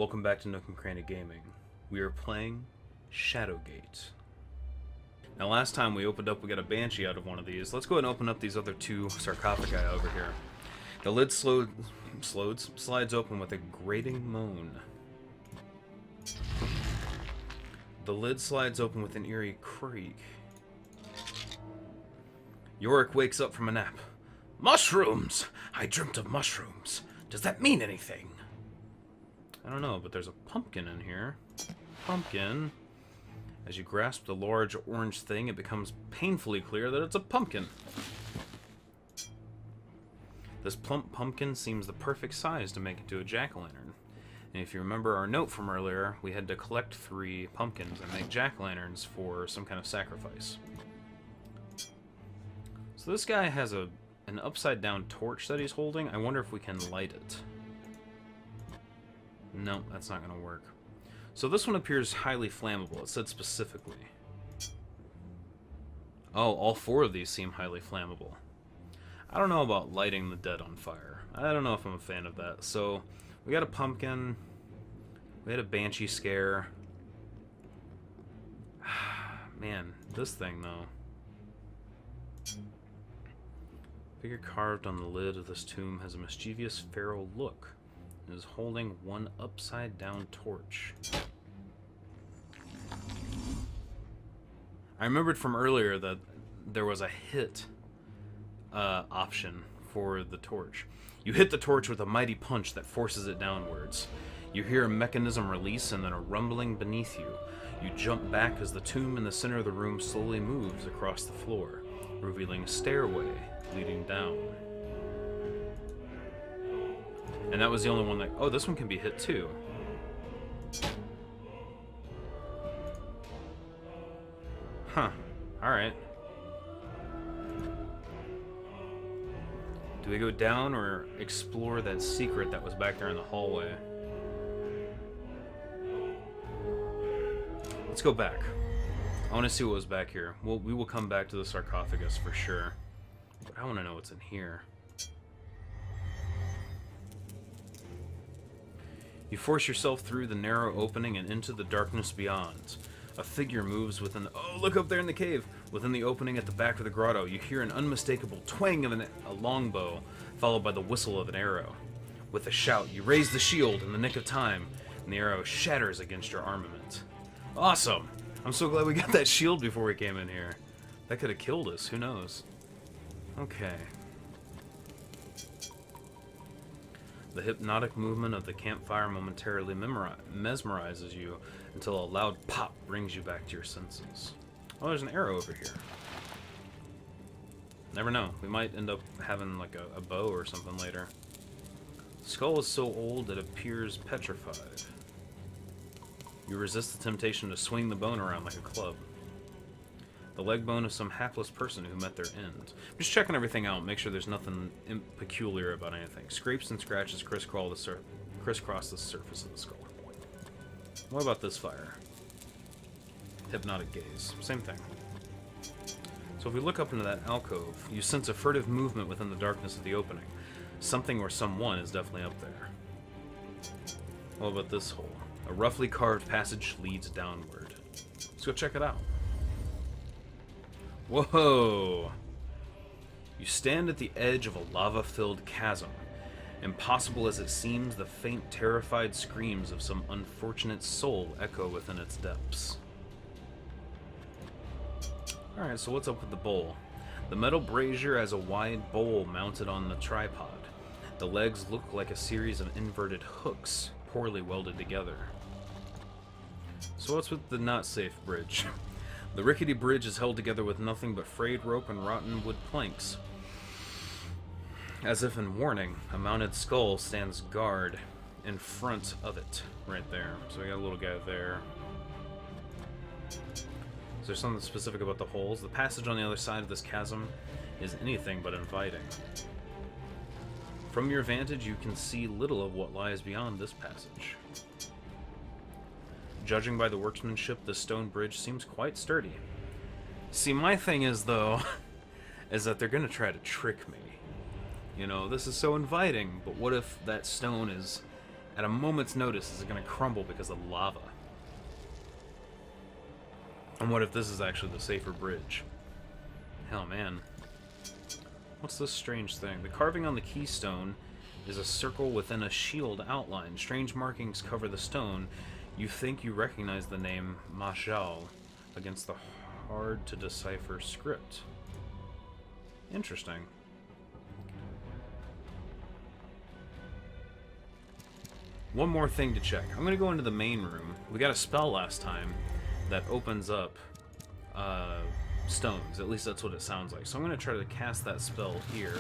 Welcome back to Nook and Cranny Gaming. We are playing Shadowgate. Now last time we opened up, we got a banshee out of one of these. Let's go ahead and open up these other two sarcophagi over here. The lid slides open with a grating moan. The lid slides open with an eerie creak. Yorick wakes up from a nap. Mushrooms! I dreamt of mushrooms. Does that mean anything? I don't know, but there's a pumpkin in here. Pumpkin. As you grasp the large orange thing, it becomes painfully clear that it's a pumpkin. This plump pumpkin seems the perfect size to make into a jack-o'-lantern. And if you remember our note from earlier, we had to collect 3 pumpkins and make jack-o'-lanterns for some kind of sacrifice. So this guy has an upside-down torch that he's holding. I wonder if we can light it. No, that's not going to work. So this one appears highly flammable. It said specifically. Oh, all 4 of these seem highly flammable. I don't know about lighting the dead on fire. I don't know if I'm a fan of that. So, we got a pumpkin. We had a banshee scare. Man, this thing, though. Figure carved on the lid of this tomb has a mischievous feral look. It is holding one upside-down torch. I remembered from earlier that there was a hit option for the torch. You hit the torch with a mighty punch that forces it downwards. You hear a mechanism release and then a rumbling beneath you. You jump back as the tomb in the center of the room slowly moves across the floor, revealing a stairway leading down. And that was the only one that... Oh, this one can be hit too. Huh. Alright. Do we go down or explore that secret that was back there in the hallway? Let's go back. I want to see what was back here. We will come back to the sarcophagus for sure. But I want to know what's in here. You force yourself through the narrow opening and into the darkness beyond. A figure moves within the... Oh, look up there in the cave! Within the opening at the back of the grotto, you hear an unmistakable twang of a longbow, followed by the whistle of an arrow. With a shout, you raise the shield in the nick of time, and the arrow shatters against your armament. Awesome! I'm so glad we got that shield before we came in here. That could have killed us, who knows? Okay. The hypnotic movement of the campfire momentarily mesmerizes you until a loud pop brings you back to your senses. Oh, there's an arrow over here. Never know. We might end up having like a bow or something later. The skull is so old it appears petrified. You resist the temptation to swing the bone around like a club. The leg bone of some hapless person who met their end. I'm just checking everything out, make sure there's nothing peculiar about anything. Scrapes and scratches crisscross the surface of the skull. What about this fire? Hypnotic gaze. Same thing. So if we look up into that alcove, you sense a furtive movement within the darkness of the opening. Something or someone is definitely up there. What about this hole? A roughly carved passage leads downward. Let's go check it out. Whoa! You stand at the edge of a lava-filled chasm. Impossible as it seems, the faint, terrified screams of some unfortunate soul echo within its depths. Alright, so what's up with the bowl? The metal brazier has a wide bowl mounted on the tripod. The legs look like a series of inverted hooks, poorly welded together. So what's with the not-safe bridge? The rickety bridge is held together with nothing but frayed rope and rotten wood planks. As if in warning, a mounted skull stands guard in front of it, right there. So we got a little guy there. Is there something specific about the holes? The passage on the other side of this chasm is anything but inviting. From your vantage, you can see little of what lies beyond this passage. Judging by the workmanship, this stone bridge seems quite sturdy. See, my thing is, though, is that they're going to try to trick me. You know, this is so inviting, but what if that stone is At a moment's notice, is it going to crumble because of lava? And what if this is actually the safer bridge? Hell, man. What's this strange thing? The carving on the keystone is a circle within a shield outline. Strange markings cover the stone. You think you recognize the name Mashal against the hard-to-decipher script. Interesting. One more thing to check. I'm going to go into the main room. We got a spell last time that opens up stones. At least that's what it sounds like. So I'm going to try to cast that spell here.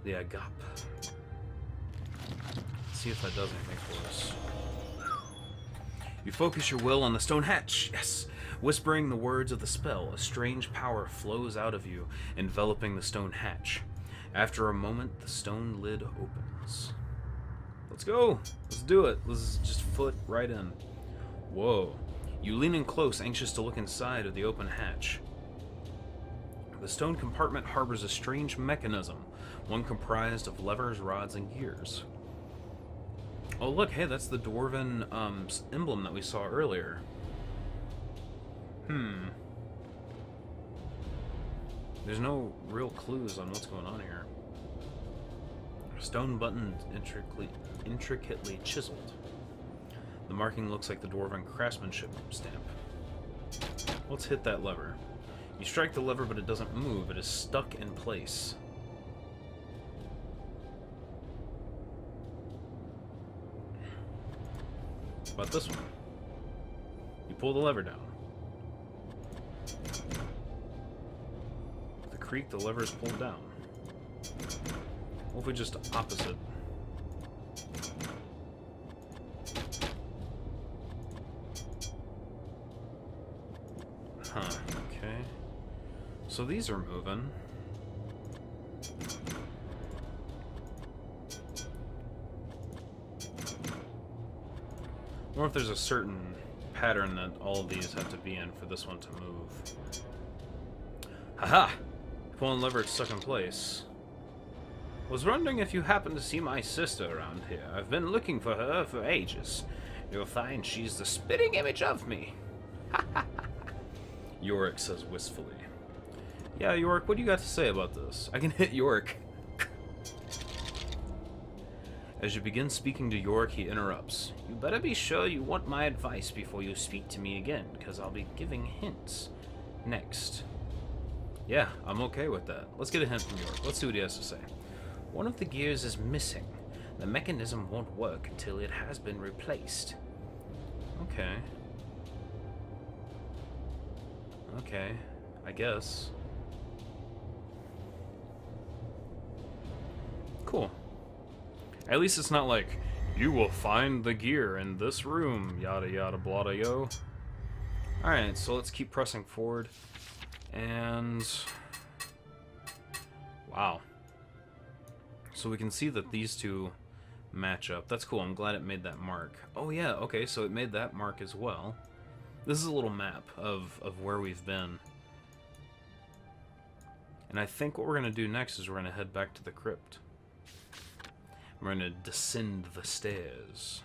The Agap. See if that does anything for us. You focus your will on the stone hatch. Yes! Whispering the words of the spell, a strange power flows out of you, enveloping the stone hatch. After a moment, the stone lid opens. Let's go! Let's do it! Let's just foot right in. Whoa. You lean in close, anxious to look inside of the open hatch. The stone compartment harbors a strange mechanism, one comprised of levers, rods, and gears. Oh look, hey, that's the dwarven emblem that we saw earlier. There's no real clues on what's going on here. Stone button intricately chiseled. The marking looks like the dwarven craftsmanship stamp. Let's hit that lever. You strike the lever, but it doesn't move. It is stuck in place. How about this one? You pull the lever down. With the creak, the lever is pulled down. What if we just opposite? Huh, okay. So these are moving. I wonder if there's a certain pattern that all of these have to be in for this one to move. Haha! Pulling lever, it's stuck in place. Was wondering if you happen to see my sister around here. I've been looking for her for ages. You'll find she's the spitting image of me. Yorick says wistfully. Yeah, Yorick, what do you got to say about this? I can hit Yorick. As you begin speaking to Yorick, he interrupts. You better be sure you want my advice before you speak to me again, because I'll be giving hints next. Yeah, I'm okay with that. Let's get a hint from Yorick. Let's see what he has to say. One of the gears is missing. The mechanism won't work until it has been replaced. Okay. Okay, I guess. Cool. At least it's not like, you will find the gear in this room, yada yada blada yo. Alright, so let's keep pressing forward. And... wow. So we can see that these two match up. That's cool, I'm glad it made that mark. Oh yeah, okay, so it made that mark as well. This is a little map of where we've been. And I think what we're going to do next is we're going to head back to the crypt. We're going to descend the stairs.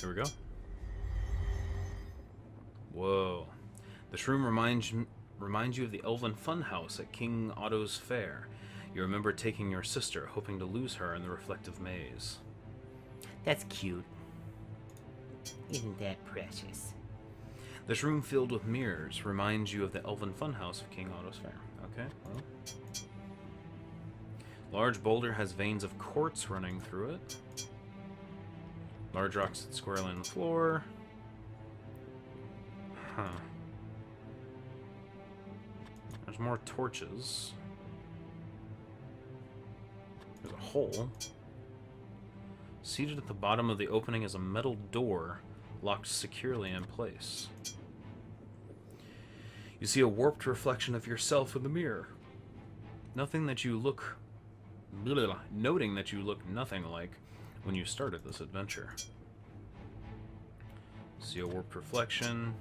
Here we go. Whoa. This room reminds you of the Elven Funhouse at King Otto's Fair. You remember taking your sister, hoping to lose her in the reflective maze. That's cute. Isn't that precious? This room filled with mirrors reminds you of the Elven Funhouse of King Otto's Fair. Okay, well. Large boulder has veins of quartz running through it. Large rocks sit squarely on the floor. Huh. There's more torches. There's a hole. Seated at the bottom of the opening is a metal door, locked securely in place. You see a warped reflection of yourself in the mirror. Noting that you look nothing like when you started this adventure. See a warped reflection.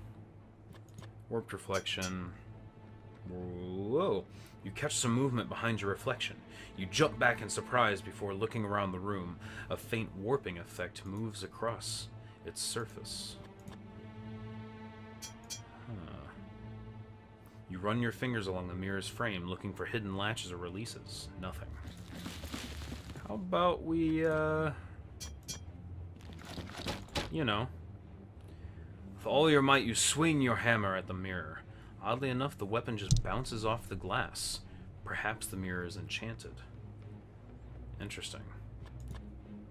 Warped reflection. Whoa. You catch some movement behind your reflection. You jump back in surprise before looking around the room. A faint warping effect moves across its surface. Huh. You run your fingers along the mirror's frame, looking for hidden latches or releases. Nothing. How about we, you know, with all your might, you swing your hammer at the mirror. Oddly enough, the weapon just bounces off the glass. Perhaps the mirror is enchanted. Interesting.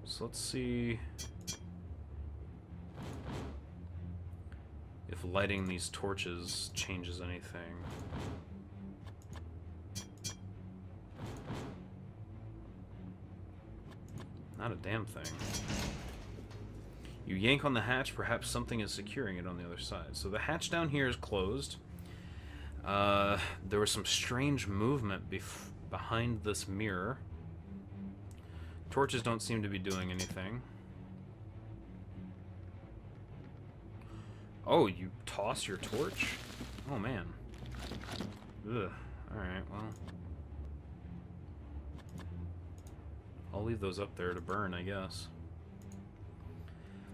So let's see if lighting these torches changes anything. Not a damn thing. You yank on the hatch, perhaps something is securing it on the other side. So the hatch down here is closed. There was some strange movement behind this mirror. Torches don't seem to be doing anything. Oh, you toss your torch? Oh, man. Ugh. Alright, well. I'll leave those up there to burn, I guess.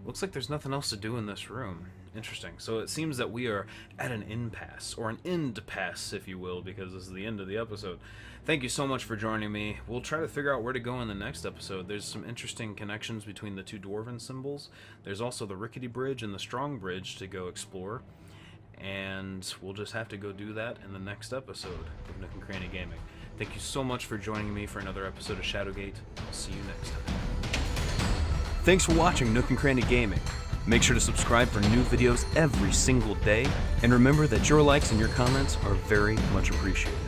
Looks like there's nothing else to do in this room. Interesting. So it seems that we are at an impasse, or an end pass, if you will, because this is the end of the episode. Thank you so much for joining me. We'll try to figure out where to go in the next episode. There's some interesting connections between the two dwarven symbols. There's also the rickety bridge and the strong bridge to go explore. And we'll just have to go do that in the next episode of Nook and Cranny Gaming. Thank you so much for joining me for another episode of Shadowgate. I'll see you next time. Thanks for watching Nook and Cranny Gaming. Make sure to subscribe for new videos every single day, and remember that your likes and your comments are very much appreciated.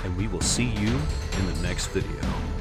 And we will see you in the next video.